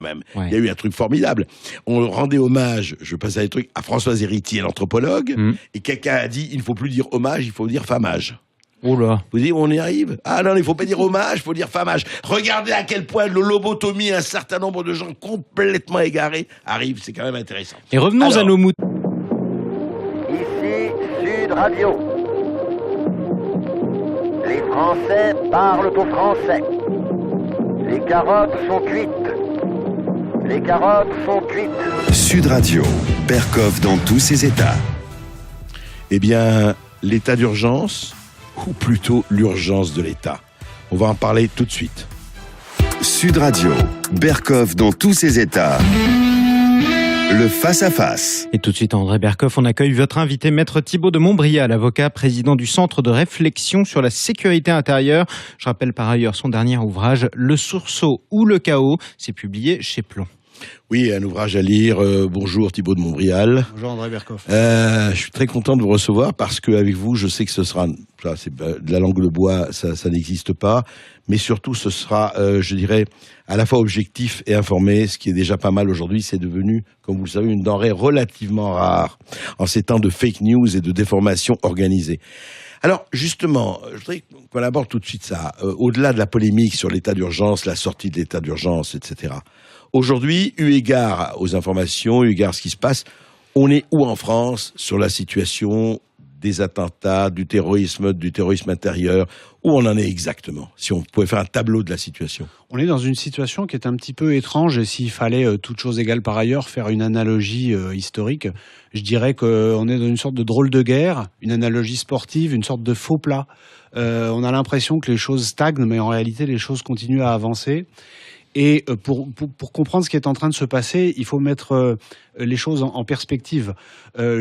même. Ouais. Il y a eu un truc formidable. On rendait hommage, je passe à des trucs, à Françoise Héritier, l'anthropologue, et quelqu'un a dit, il ne faut plus dire hommage, il faut dire famage. Oh là. Vous dites, on y arrive? Ah non, il faut pas dire hommage, il faut dire famage. Regardez à quel point le lobotomie, un certain nombre de gens complètement égarés arrivent, c'est quand même intéressant. Et revenons à nos moutons. Ici Sud Radio. Les Français parlent aux Français. Les carottes sont cuites. Les carottes sont cuites. Sud Radio, Berkoff dans tous ses états. Eh bien, l'état d'urgence, ou plutôt l'urgence de l'État. On va en parler tout de suite. Sud Radio, Berkoff dans tous ses états. Le face-à-face. Et tout de suite, André Berkoff, on accueille votre invité, Maître Thibault de Montbrial, avocat, président du Centre de réflexion sur la sécurité intérieure. Je rappelle par ailleurs son dernier ouvrage, Le sursaut ou le chaos. C'est publié chez Plomb. Oui, un ouvrage à lire. Bonjour Thibault de Montbrial. Bonjour André Berkoff. Je suis très content de vous recevoir parce qu'avec vous, je sais que ce sera, ça, c'est de la langue de bois, ça n'existe pas, mais surtout ce sera, je dirais, à la fois objectif et informé, ce qui est déjà pas mal aujourd'hui. C'est devenu, comme vous le savez, une denrée relativement rare en ces temps de fake news et de déformation organisée. Alors, justement, je voudrais qu'on aborde tout de suite ça, au-delà de la polémique sur l'état d'urgence, la sortie de l'état d'urgence, etc. Aujourd'hui, eu égard aux informations, eu égard à ce qui se passe, on est où en France sur la situation des attentats, du terrorisme intérieur? Où on en est exactement? Si on pouvait faire un tableau de la situation. On est dans une situation qui est un petit peu étrange et s'il fallait, toute chose égale par ailleurs, faire une analogie historique, je dirais qu'on est dans une sorte de drôle de guerre, une analogie sportive, une sorte de faux plat. On a l'impression que les choses stagnent, mais en réalité, les choses continuent à avancer. Et pour comprendre ce qui est en train de se passer, il faut mettre les choses en perspective.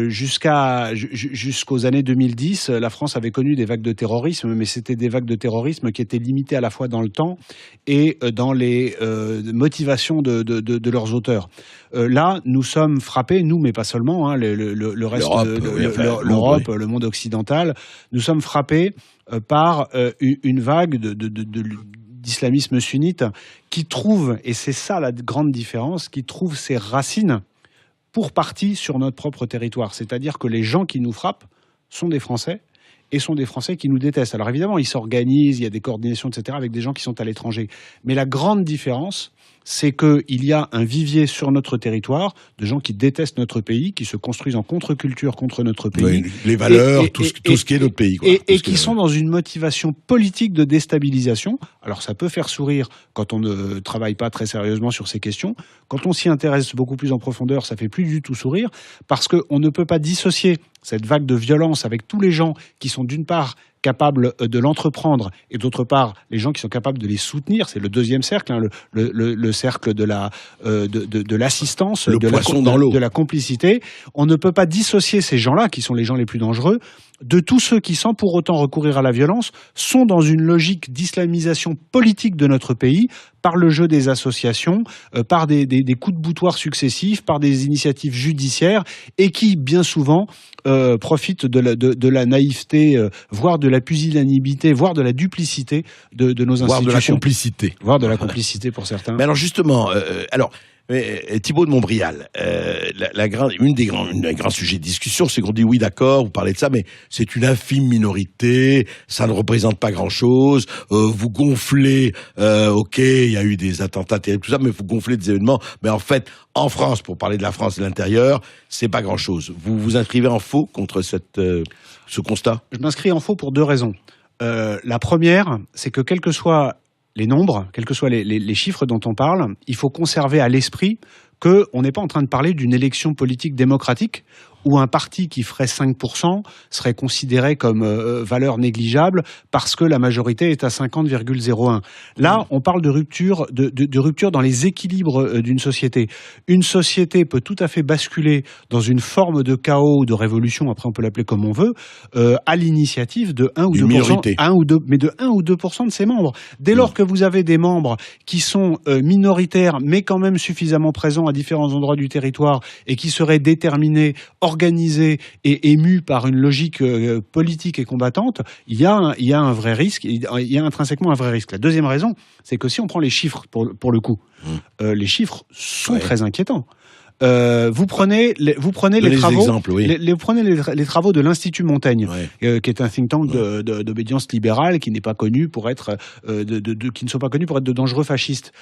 Jusqu'aux années 2010, la France avait connu des vagues de terrorisme, mais c'était des vagues de terrorisme qui étaient limitées à la fois dans le temps et dans les motivations de leurs auteurs. Là, nous sommes frappés, nous, mais pas seulement, hein, le reste, l'Europe, le monde occidental, nous sommes frappés par une vague d'islamisme sunnite qui trouve, et c'est ça la grande différence, qui trouve ses racines pour partie sur notre propre territoire. C'est-à-dire que les gens qui nous frappent sont des Français et sont des Français qui nous détestent. Alors évidemment, ils s'organisent, il y a des coordinations, etc., avec des gens qui sont à l'étranger. Mais la grande différence, c'est qu'il y a un vivier sur notre territoire de gens qui détestent notre pays, qui se construisent en contre-culture contre notre pays. Oui, les valeurs, tout ce qui est notre pays. Quoi. Et qui sont dans une motivation politique de déstabilisation. Alors ça peut faire sourire quand on ne travaille pas très sérieusement sur ces questions. Quand on s'y intéresse beaucoup plus en profondeur, ça fait plus du tout sourire, parce qu'on ne peut pas dissocier cette vague de violence avec tous les gens qui sont d'une part capables de l'entreprendre et d'autre part les gens qui sont capables de les soutenir. C'est le deuxième cercle, hein, le cercle de l'assistance, de la complicité. On ne peut pas dissocier ces gens-là, qui sont les gens les plus dangereux, de tous ceux qui, sans pour autant recourir à la violence, sont dans une logique d'islamisation politique de notre pays, par le jeu des associations, par des coups de boutoir successifs, par des initiatives judiciaires, et qui, bien souvent, profitent de la naïveté, voire de la pusillanimité, voire de la duplicité de nos institutions. Voire de la complicité. Voire de la complicité pour certains. Mais alors justement, Thibault de Montbrial, une des grands sujets de discussion, c'est qu'on dit oui d'accord, vous parlez de ça, mais c'est une infime minorité, ça ne représente pas grand-chose, vous gonflez, ok, il y a eu des attentats terribles, tout ça, mais vous gonflez des événements, mais en fait, en France, pour parler de la France de l'intérieur, c'est pas grand-chose. Vous vous inscrivez en faux contre ce constat? Je m'inscris en faux pour deux raisons. La première, c'est que quel que soit les nombres, quels que soient les chiffres dont on parle, il faut conserver à l'esprit qu'on n'est pas en train de parler d'une élection politique démocratique où un parti qui ferait 5% serait considéré comme valeur négligeable parce que la majorité est à 50,01. Là, on parle de rupture dans les équilibres d'une société. Une société peut tout à fait basculer dans une forme de chaos ou de révolution, après on peut l'appeler comme on veut, à l'initiative de 1 ou 2%, mais de 1 ou 2% de ses membres. Dès lors que vous avez des membres qui sont minoritaires, mais quand même suffisamment présents à différents endroits du territoire et qui seraient déterminés, organisé et ému par une logique politique et combattante, il y a un vrai risque, il y a intrinsèquement un vrai risque. La deuxième raison, c'est que si on prend les chiffres pour le coup, les chiffres sont très inquiétants. Vous prenez les travaux, vous prenez les travaux de l'Institut Montaigne, qui est un think tank d'obédience libérale qui n'est pas connu pour être qui ne sont pas connus pour être de dangereux fascistes.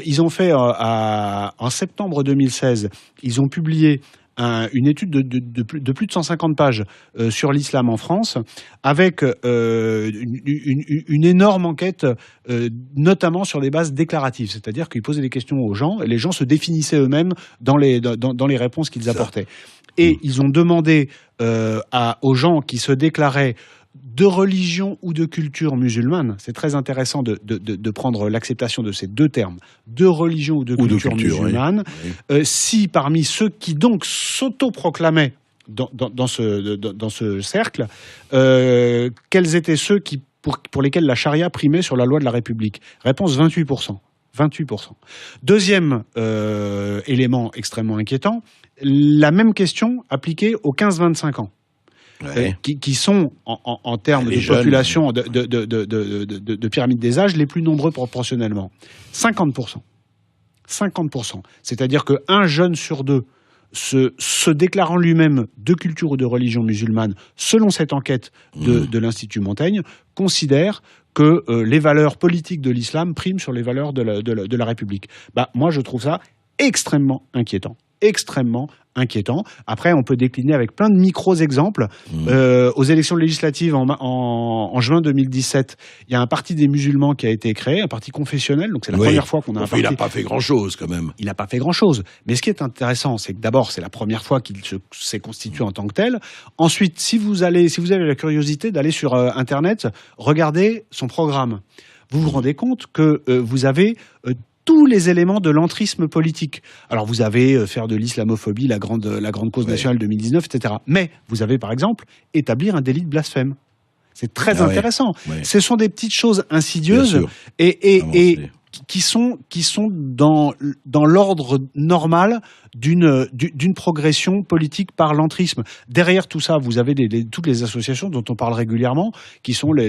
Ils ont fait en septembre 2016, ils ont publié une étude de plus de 150 pages sur l'islam en France, avec une énorme enquête, notamment sur des bases déclaratives, c'est-à-dire qu'ils posaient des questions aux gens, et les gens se définissaient eux-mêmes dans les réponses qu'ils apportaient. Et ils ont demandé aux gens qui se déclaraient de religion ou de culture musulmane, c'est très intéressant de prendre l'acceptation de ces deux termes, de religion ou de culture musulmane, si parmi ceux qui donc s'autoproclamaient dans ce cercle, quels étaient ceux pour lesquels la charia primait sur la loi de la République? Réponse 28%. 28%. Deuxième élément extrêmement inquiétant, la même question appliquée aux 15-25 ans. Qui sont en termes de population de pyramide des âges les plus nombreux proportionnellement. 50%. 50%. C'est-à-dire qu'un jeune sur deux se déclarant lui-même de culture ou de religion musulmane, selon cette enquête de l'Institut Montaigne, considère que les valeurs politiques de l'islam priment sur les valeurs de la République. Moi, je trouve ça extrêmement inquiétant. Après, on peut décliner avec plein de micro-exemples. Aux élections législatives en juin 2017, il y a un parti des musulmans qui a été créé, un parti confessionnel. Donc c'est la première fois qu'on a un parti. Il n'a pas fait grand-chose quand même. Il n'a pas fait grand-chose. Mais ce qui est intéressant, c'est que d'abord, c'est la première fois qu'il s'est constitué en tant que tel. Ensuite, si vous avez la curiosité d'aller sur Internet, regardez son programme. Vous vous rendez compte que vous avez tous les éléments de l'entrisme politique. Alors vous avez faire de l'islamophobie la grande cause nationale 2019, etc. Mais vous avez par exemple établir un délit de blasphème. C'est très intéressant. Ce sont des petites choses insidieuses et qui sont dans l'ordre normal d'une progression politique par l'entrisme. Derrière tout ça, vous avez toutes les associations dont on parle régulièrement, qui sont les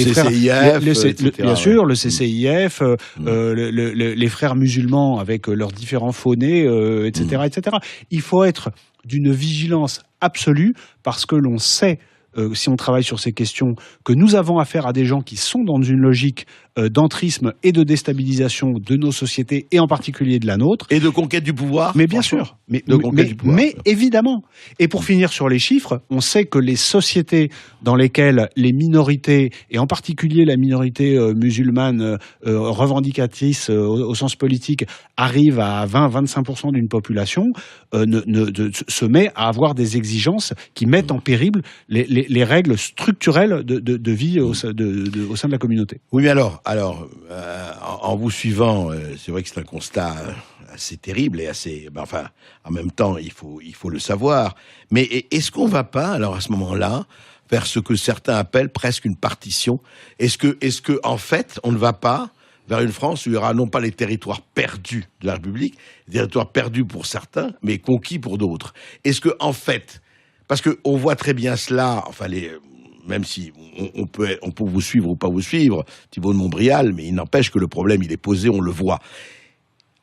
CCIF, bien sûr, le CCIF, les frères musulmans avec leurs différents phonés, etc., etc. Il faut être d'une vigilance absolue parce que l'on sait, si on travaille sur ces questions, que nous avons affaire à des gens qui sont dans une logique d'entrisme et de déstabilisation de nos sociétés, et en particulier de la nôtre. Et de conquête du pouvoir. Mais bien sûr. Mais évidemment. Et pour finir sur les chiffres, on sait que les sociétés dans lesquelles les minorités, et en particulier la minorité musulmane revendicatrice au sens politique, arrivent à 20-25% d'une population, se met à avoir des exigences qui mettent en péril les règles structurelles de vie au sein de la communauté. Oui, mais alors, en vous suivant, c'est vrai que c'est un constat assez terrible et assez... en même temps, il faut le savoir. Mais est-ce qu'on ne va pas, alors à ce moment-là, vers ce que certains appellent presque une partition? Est-ce que en fait, on ne va pas vers une France où il y aura non pas les territoires perdus de la République, les territoires perdus pour certains, mais conquis pour d'autres? Est-ce que, en fait, parce qu'on voit très bien cela, même si on peut vous suivre ou pas vous suivre, Thibault de Montbrial, mais il n'empêche que le problème, il est posé, on le voit.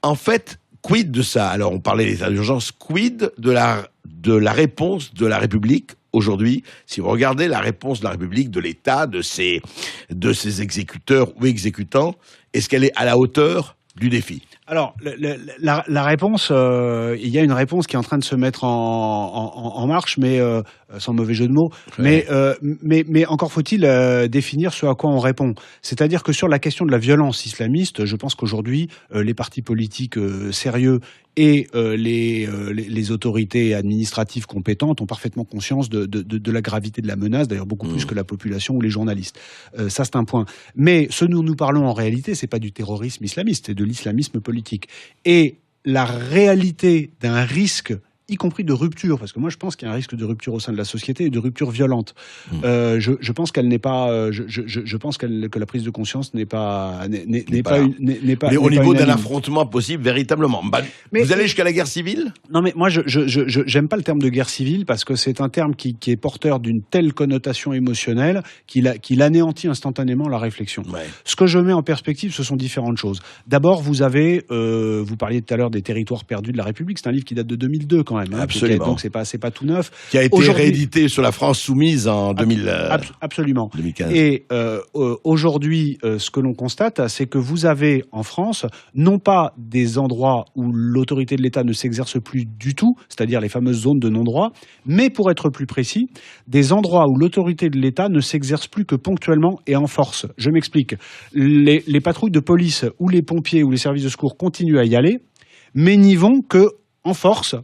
En fait, quid de ça? Alors, on parlait des états d'urgence, quid de la réponse de la République aujourd'hui? Si vous regardez la réponse de la République, de l'État, de ses exécuteurs ou exécutants, est-ce qu'elle est à la hauteur du défi? Alors, la réponse, il y a une réponse qui est en train de se mettre en marche, mais sans mauvais jeu de mots. Ouais. Mais encore faut-il définir ce à quoi on répond. C'est-à-dire que sur la question de la violence islamiste, je pense qu'aujourd'hui, les partis politiques sérieux et les autorités administratives compétentes ont parfaitement conscience de la gravité de la menace, d'ailleurs beaucoup plus que la population ou les journalistes. Ça, c'est un point. Mais ce dont nous parlons en réalité, c'est pas du terrorisme islamiste, c'est de l'islamisme politique. Et la réalité d'un risque y compris de rupture, parce que moi je pense qu'il y a un risque de rupture au sein de la société et de rupture violente. Je pense qu'elle n'est pas, je pense que la prise de conscience n'est pas Mais au niveau d'un affrontement possible, véritablement. Vous allez jusqu'à la guerre civile ? Non, mais moi, j'aime pas le terme de guerre civile parce que c'est un terme qui est porteur d'une telle connotation émotionnelle qu'il anéantit instantanément la réflexion. Ouais. Ce que je mets en perspective, ce sont différentes choses. D'abord, vous avez, vous parliez tout à l'heure des territoires perdus de la République. C'est un livre qui date de 2002 quand même. Absolument. Donc c'est pas tout neuf. Qui a été réédité sur la France soumise en absolument. 2015. Et aujourd'hui, ce que l'on constate, c'est que vous avez en France non pas des endroits où l'autorité de l'État ne s'exerce plus du tout, c'est-à-dire les fameuses zones de non-droit, mais pour être plus précis, des endroits où l'autorité de l'État ne s'exerce plus que ponctuellement et en force. Je m'explique. Les patrouilles de police ou les pompiers ou les services de secours continuent à y aller, mais n'y vont que en force.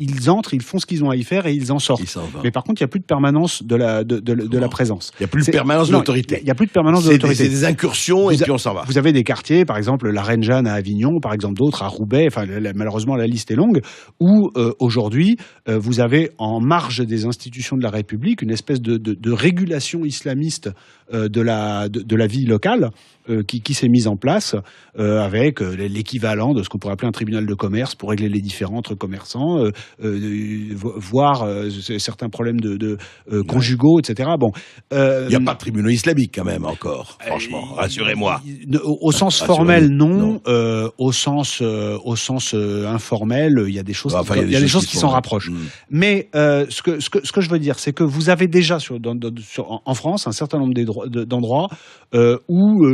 Ils entrent, ils font ce qu'ils ont à y faire et ils en sortent. Mais par contre, il n'y a plus de permanence de la présence. Il n'y a plus de permanence de l'autorité. Il n'y a plus de permanence de l'autorité. C'est des incursions et puis on s'en va. Vous avez des quartiers, par exemple la Reine Jeanne à Avignon, par exemple d'autres à Roubaix, enfin malheureusement la liste est longue, où aujourd'hui vous avez en marge des institutions de la République une espèce de régulation islamiste de la vie locale qui s'est mise en place avec l'équivalent de ce qu'on pourrait appeler un tribunal de commerce pour régler les différends entre commerçants, voir certains problèmes conjugaux, etc. Bon, il n'y a pas de tribunaux islamiques quand même encore, franchement, rassurez-moi. Au sens formel, non. Au sens informel, il y a des choses, il y a des choses qui s'en rapprochent. Mais ce que je veux dire, c'est que vous avez déjà en France un certain nombre d'endroits où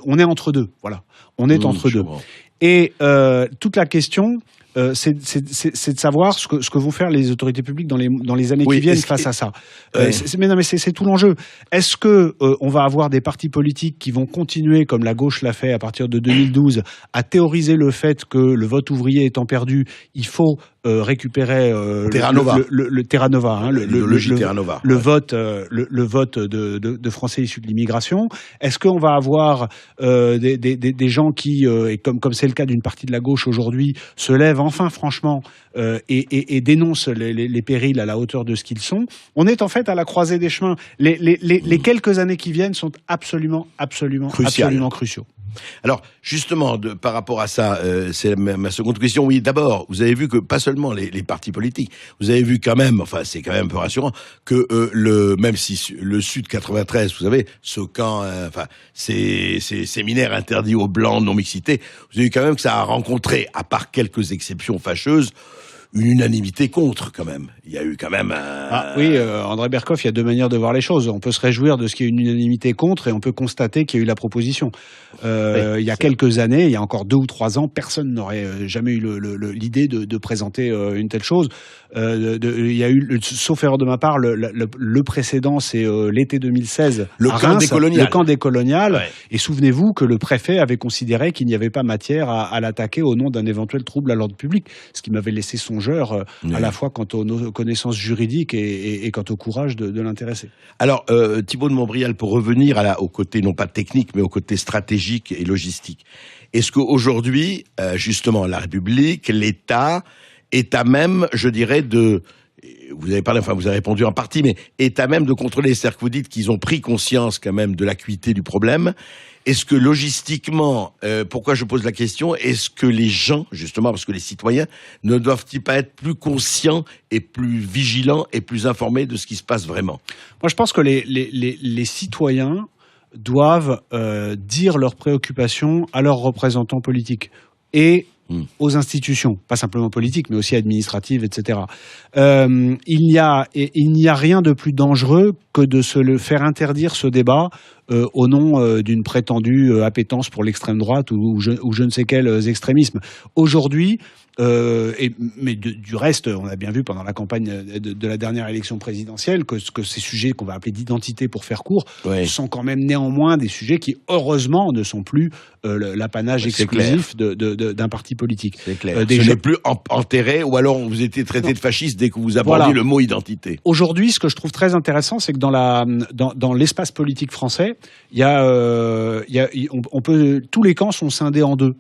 on est entre deux. Voilà, on est entre deux. Et toute la question, c'est de savoir ce que vont faire les autorités publiques dans les années qui viennent face à ça. Mais c'est tout l'enjeu. Est-ce que on va avoir des partis politiques qui vont continuer, comme la gauche l'a fait à partir de 2012, à théoriser le fait que le vote ouvrier étant perdu, il faut récupérer Terra Nova. le Terra Nova, hein, le vote de Français issus de l'immigration. Est-ce qu'on va avoir des gens qui, et comme c'est le cas d'une partie de la gauche aujourd'hui, se lèvent enfin franchement et dénoncent les périls à la hauteur de ce qu'ils sont? On est en fait à la croisée des chemins. Les quelques années qui viennent sont absolument cruciaux. Alors, justement, par rapport à ça, c'est ma seconde question. Oui, d'abord, vous avez vu que pas seulement les partis politiques, vous avez vu quand même, enfin, c'est quand même un peu rassurant, que même si le Sud 93, vous savez, ce camp, ces séminaires interdits aux Blancs, non-mixité, vous avez vu quand même que ça a rencontré, à part quelques exceptions fâcheuses, une unanimité contre, quand même. Il y a eu quand même André Berkoff, il y a deux manières de voir les choses. On peut se réjouir de ce qu'il y a une unanimité contre et on peut constater qu'il y a eu la proposition. Il y a quelques années, il y a encore 2 ou 3 ans, personne n'aurait jamais eu l'idée de présenter une telle chose. Il y a eu, sauf erreur de ma part, le précédent, c'est l'été 2016 à Reims, le camp des coloniales. Ouais. Et souvenez-vous que le préfet avait considéré qu'il n'y avait pas matière à l'attaquer au nom d'un éventuel trouble à l'ordre public, ce qui m'avait laissé songeur à la fois quant aux connaissances juridiques et quant au courage de l'intéressé. Alors, Thibault de Montbrial, pour revenir au côté non pas technique, mais au côté stratégique et logistique, est-ce qu'aujourd'hui, justement, la République, l'État est à même, je dirais, vous avez parlé, enfin vous avez répondu en partie, mais est à même de contrôler, c'est-à-dire que vous dites qu'ils ont pris conscience quand même de l'acuité du problème. Est-ce que logistiquement, pourquoi je pose la question, est-ce que les gens, justement, parce que les citoyens, ne doivent-ils pas être plus conscients et plus vigilants et plus informés de ce qui se passe vraiment? Moi, je pense que les citoyens doivent dire leurs préoccupations à leurs représentants politiques et aux institutions, pas simplement politiques, mais aussi administratives, etc. Il n'y a rien de plus dangereux que de se le faire interdire ce débat au nom d'une prétendue appétence pour l'extrême droite ou je ne sais quel extrémisme. Aujourd'hui, mais du reste, on a bien vu pendant la campagne de la dernière élection présidentielle que ces sujets qu'on va appeler d'identité pour faire court sont quand même néanmoins des sujets qui, heureusement, ne sont plus l'apanage exclusif d'un parti politique. C'est clair. Ce n'est plus enterré, ou alors vous étiez traité de fasciste dès que vous abordiez le mot identité. Aujourd'hui, ce que je trouve très intéressant, c'est que dans l'espace politique français, tous les camps sont scindés en deux.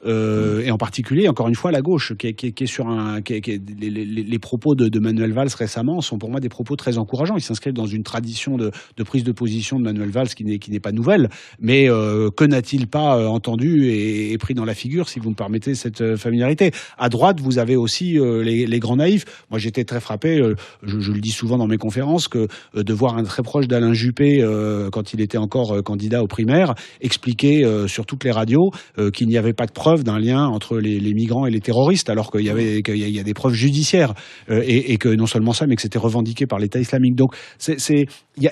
et en particulier, encore une fois, la gauche, qui est sur les propos de Manuel Valls récemment sont pour moi des propos très encourageants. Ils s'inscrivent dans une tradition de prise de position de Manuel Valls qui n'est pas nouvelle, mais que n'a-t-il pas entendu et pris dans la figure, si vous me permettez cette familiarité. À droite, vous avez aussi les grands naïfs. Moi, j'étais très frappé, je le dis souvent dans mes conférences, que de voir un très proche d'Alain Juppé, quand il était encore candidat aux primaires, expliquer sur toutes les radios qu'il n'y avait pas de preuve d'un lien entre les migrants et les terroristes, alors qu'il y a des preuves judiciaires, et que non seulement ça, mais que c'était revendiqué par l'État islamique. Donc, il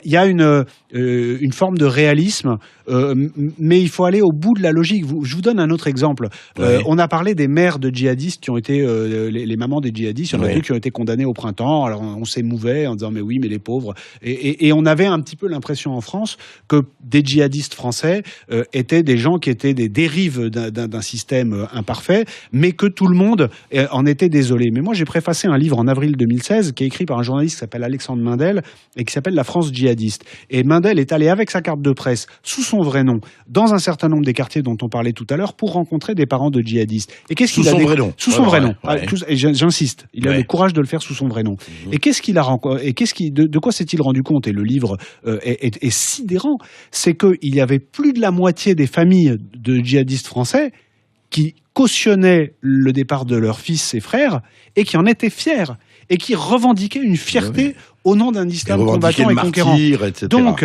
y a une forme de réalisme, mais il faut aller au bout de la logique. Je vous donne un autre exemple. Ouais. On a parlé des mères de djihadistes qui ont été les mamans des djihadistes. Il y en a deux qui ont été condamnées au printemps. Alors on s'émouvait en disant mais oui, mais les pauvres. Et on avait un petit peu l'impression en France que des djihadistes français étaient des gens qui étaient des dérives d'un système imparfait, mais que tout le monde en était désolé. Mais moi, j'ai préfacé un livre en avril 2016 qui est écrit par un journaliste qui s'appelle Alexandre Mindel et qui s'appelle La France djihadiste. Et Mindel est allé avec sa carte de presse sous son vrai nom dans un certain nombre des quartiers dont on parlait tout à l'heure pour rencontrer des parents de djihadistes. Et qu'est-ce qu'il a Sous son vrai nom. Sous son vrai nom. Ouais. Et j'insiste, il a le courage de le faire sous son vrai nom. Et qu'est-ce qu'il a rencontré, et de quoi s'est-il rendu compte? Et le livre est sidérant, c'est qu'il y avait plus de la moitié des familles de djihadistes français qui cautionnaient le départ de leurs fils et frères et qui en étaient fiers et qui revendiquaient une fierté au nom d'un islam combattant et conquérant. Etc. Donc,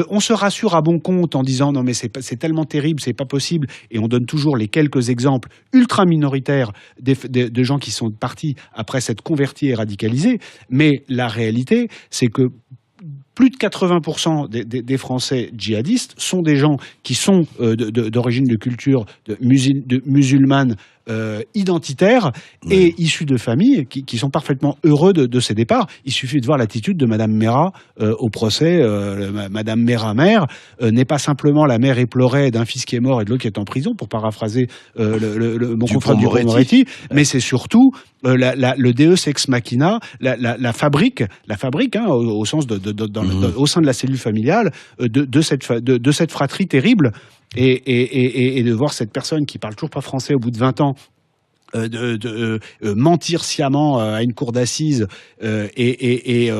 on se rassure à bon compte en disant non mais c'est tellement terrible, c'est pas possible, et on donne toujours les quelques exemples ultra minoritaires de gens qui sont partis après s'être convertis et radicalisés. Mais la réalité, c'est que plus de 80% des Français djihadistes sont des gens qui sont d'origine de culture musulmane identitaire et issus de familles qui sont parfaitement heureux de ces départs. Il suffit de voir l'attitude de Madame Mera au procès. Madame Mera mère n'est pas simplement la mère éplorée d'un fils qui est mort et de l'autre qui est en prison, pour paraphraser mon confrère Dupond-Moretti, mais c'est surtout le Deus ex machina, la fabrique, hein, au sens au sein de la cellule familiale de cette fratrie terrible. Et de voir cette personne qui parle toujours pas français au bout de 20 ans mentir sciemment à une cour d'assises et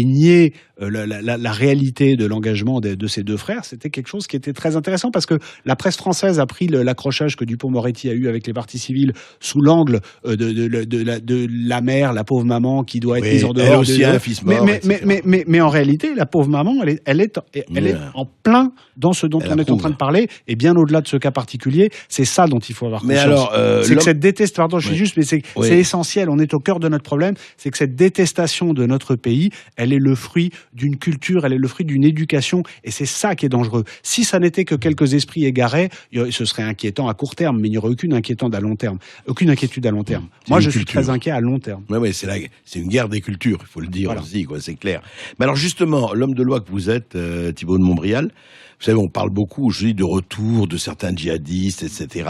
nier la réalité de l'engagement de ces deux frères, c'était quelque chose qui était très intéressant, parce que la presse française a pris l'accrochage que Dupond-Moretti a eu avec les parties civiles sous l'angle de la mère, la pauvre maman qui doit être mise en dehors. Elle aussi a un fils mort, mais en réalité, la pauvre maman, elle est en plein dans ce dont on est en train de parler, et bien au-delà de ce cas particulier. C'est ça dont il faut avoir conscience. Mais alors, c'est que cette détestation, pardon, je suis juste, mais c'est essentiel, on est au cœur de notre problème, c'est que cette détestation de notre pays, elle est le fruit d'une culture, elle est le fruit d'une éducation, et c'est ça qui est dangereux. Si ça n'était que quelques esprits égarés, ce serait inquiétant à court terme, mais il n'y aurait aucune inquiétude à long terme. Moi, je suis très inquiet à long terme. Oui, c'est une guerre des cultures, il faut le dire aussi, c'est clair. Mais alors justement, l'homme de loi que vous êtes, Thibault de Montbrial, vous savez, on parle beaucoup aujourd'hui de retour de certains djihadistes, etc.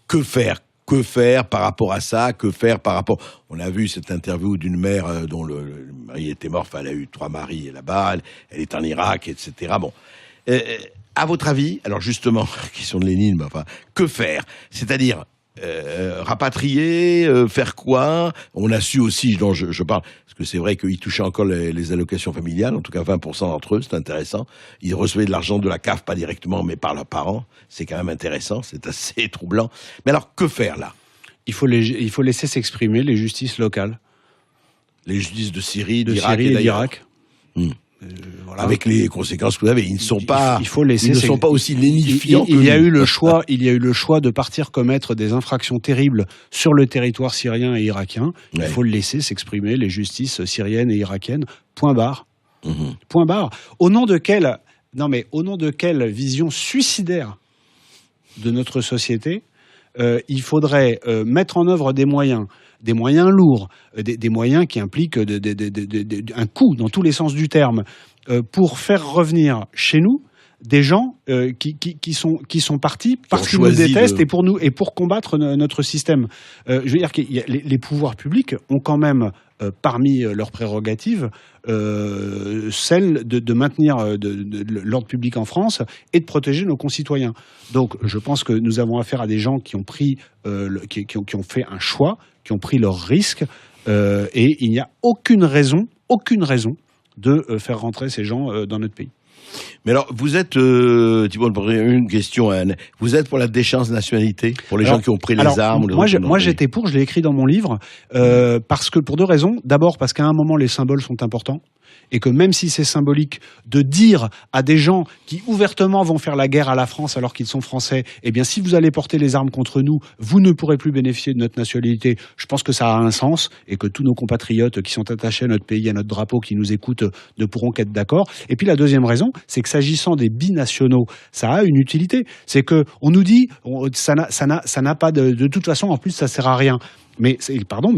Que faire par rapport à ça? Que faire par rapport... On a vu cette interview d'une mère dont le mari était mort, elle a eu 3 maris là-bas, elle est en Irak, etc. Bon. À votre avis, alors justement, question de Lénine, que faire? C'est-à-dire, rapatrier, faire quoi? On a su aussi, dont je parle, parce que c'est vrai qu'ils touchaient encore les allocations familiales, en tout cas 20% d'entre eux, c'est intéressant. Ils recevaient de l'argent de la CAF, pas directement, mais par leurs parents. C'est quand même intéressant, c'est assez troublant. Mais alors, que faire là? Il faut laisser s'exprimer les justices locales. Les justices de Syrie, d'Irak et d'Irak. Voilà. Avec les conséquences que vous avez, ils ne sont pas aussi lénifiants. Il y a eu le choix de partir commettre des infractions terribles sur le territoire syrien et irakien. Il faut le laisser s'exprimer, les justices syriennes et irakiennes. Point barre. Point barre. Au nom de quelle vision suicidaire de notre société il faudrait mettre en œuvre des moyens lourds, des moyens qui impliquent un coût dans tous les sens du terme, pour faire revenir chez nous des gens qui sont partis parce qu'ils nous choisi détestent et pour combattre notre système. Je veux dire que les pouvoirs publics ont quand même parmi leurs prérogatives celle de maintenir l'ordre public en France et de protéger nos concitoyens. Donc je pense que nous avons affaire à des gens qui ont pris qui ont fait un choix, qui ont pris leurs risques, et il n'y a aucune raison de faire rentrer ces gens dans notre pays. Mais alors, vous êtes, Thibault, une question, Anne. Vous êtes pour la déchéance de nationalité, pour les gens qui ont pris les armes? Moi, j'étais pour, je l'ai écrit dans mon livre, parce que pour deux raisons. D'abord, parce qu'à un moment, les symboles sont importants. Et que même si c'est symbolique, de dire à des gens qui ouvertement vont faire la guerre à la France alors qu'ils sont français, eh bien si vous allez porter les armes contre nous, vous ne pourrez plus bénéficier de notre nationalité. Je pense que ça a un sens et que tous nos compatriotes qui sont attachés à notre pays, à notre drapeau, qui nous écoutent, ne pourront qu'être d'accord. Et puis la deuxième raison, c'est que s'agissant des binationaux, ça a une utilité. C'est que on nous dit, ça n'a pas de toute façon, en plus ça sert à rien. Mais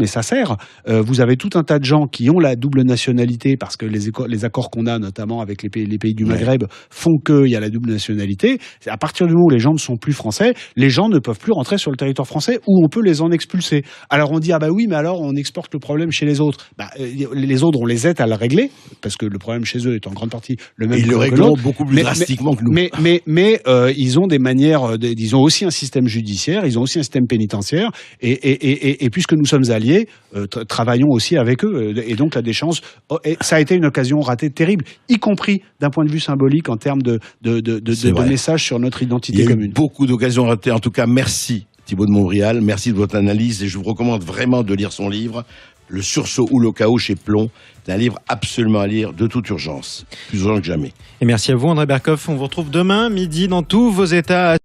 ça sert. Vous avez tout un tas de gens qui ont la double nationalité parce que les accords qu'on a, notamment avec les pays du Maghreb, font qu'il y a la double nationalité. À partir du moment où les gens ne sont plus français, les gens ne peuvent plus rentrer sur le territoire français ou on peut les en expulser. Alors on dit, ah bah oui, mais alors on exporte le problème chez les autres. Les autres, on les aide à le régler parce que le problème chez eux est en grande partie le même. Ils le règlent beaucoup plus drastiquement que nous. Mais ils ont des manières, ils ont aussi un système judiciaire, ils ont aussi un système pénitentiaire et puisque nous sommes alliés, travaillons aussi avec eux. Et donc la déchéance, ça a été une occasion ratée terrible, y compris d'un point de vue symbolique en termes de messages sur notre identité commune. Il y a eu beaucoup d'occasions ratées. En tout cas, merci Thibault de Montbrial, merci de votre analyse et je vous recommande vraiment de lire son livre, Le sursaut ou le chaos chez Plomb. C'est un livre absolument à lire de toute urgence, plus urgent que jamais. Et merci à vous André Berkoff. On vous retrouve demain midi dans tous vos états.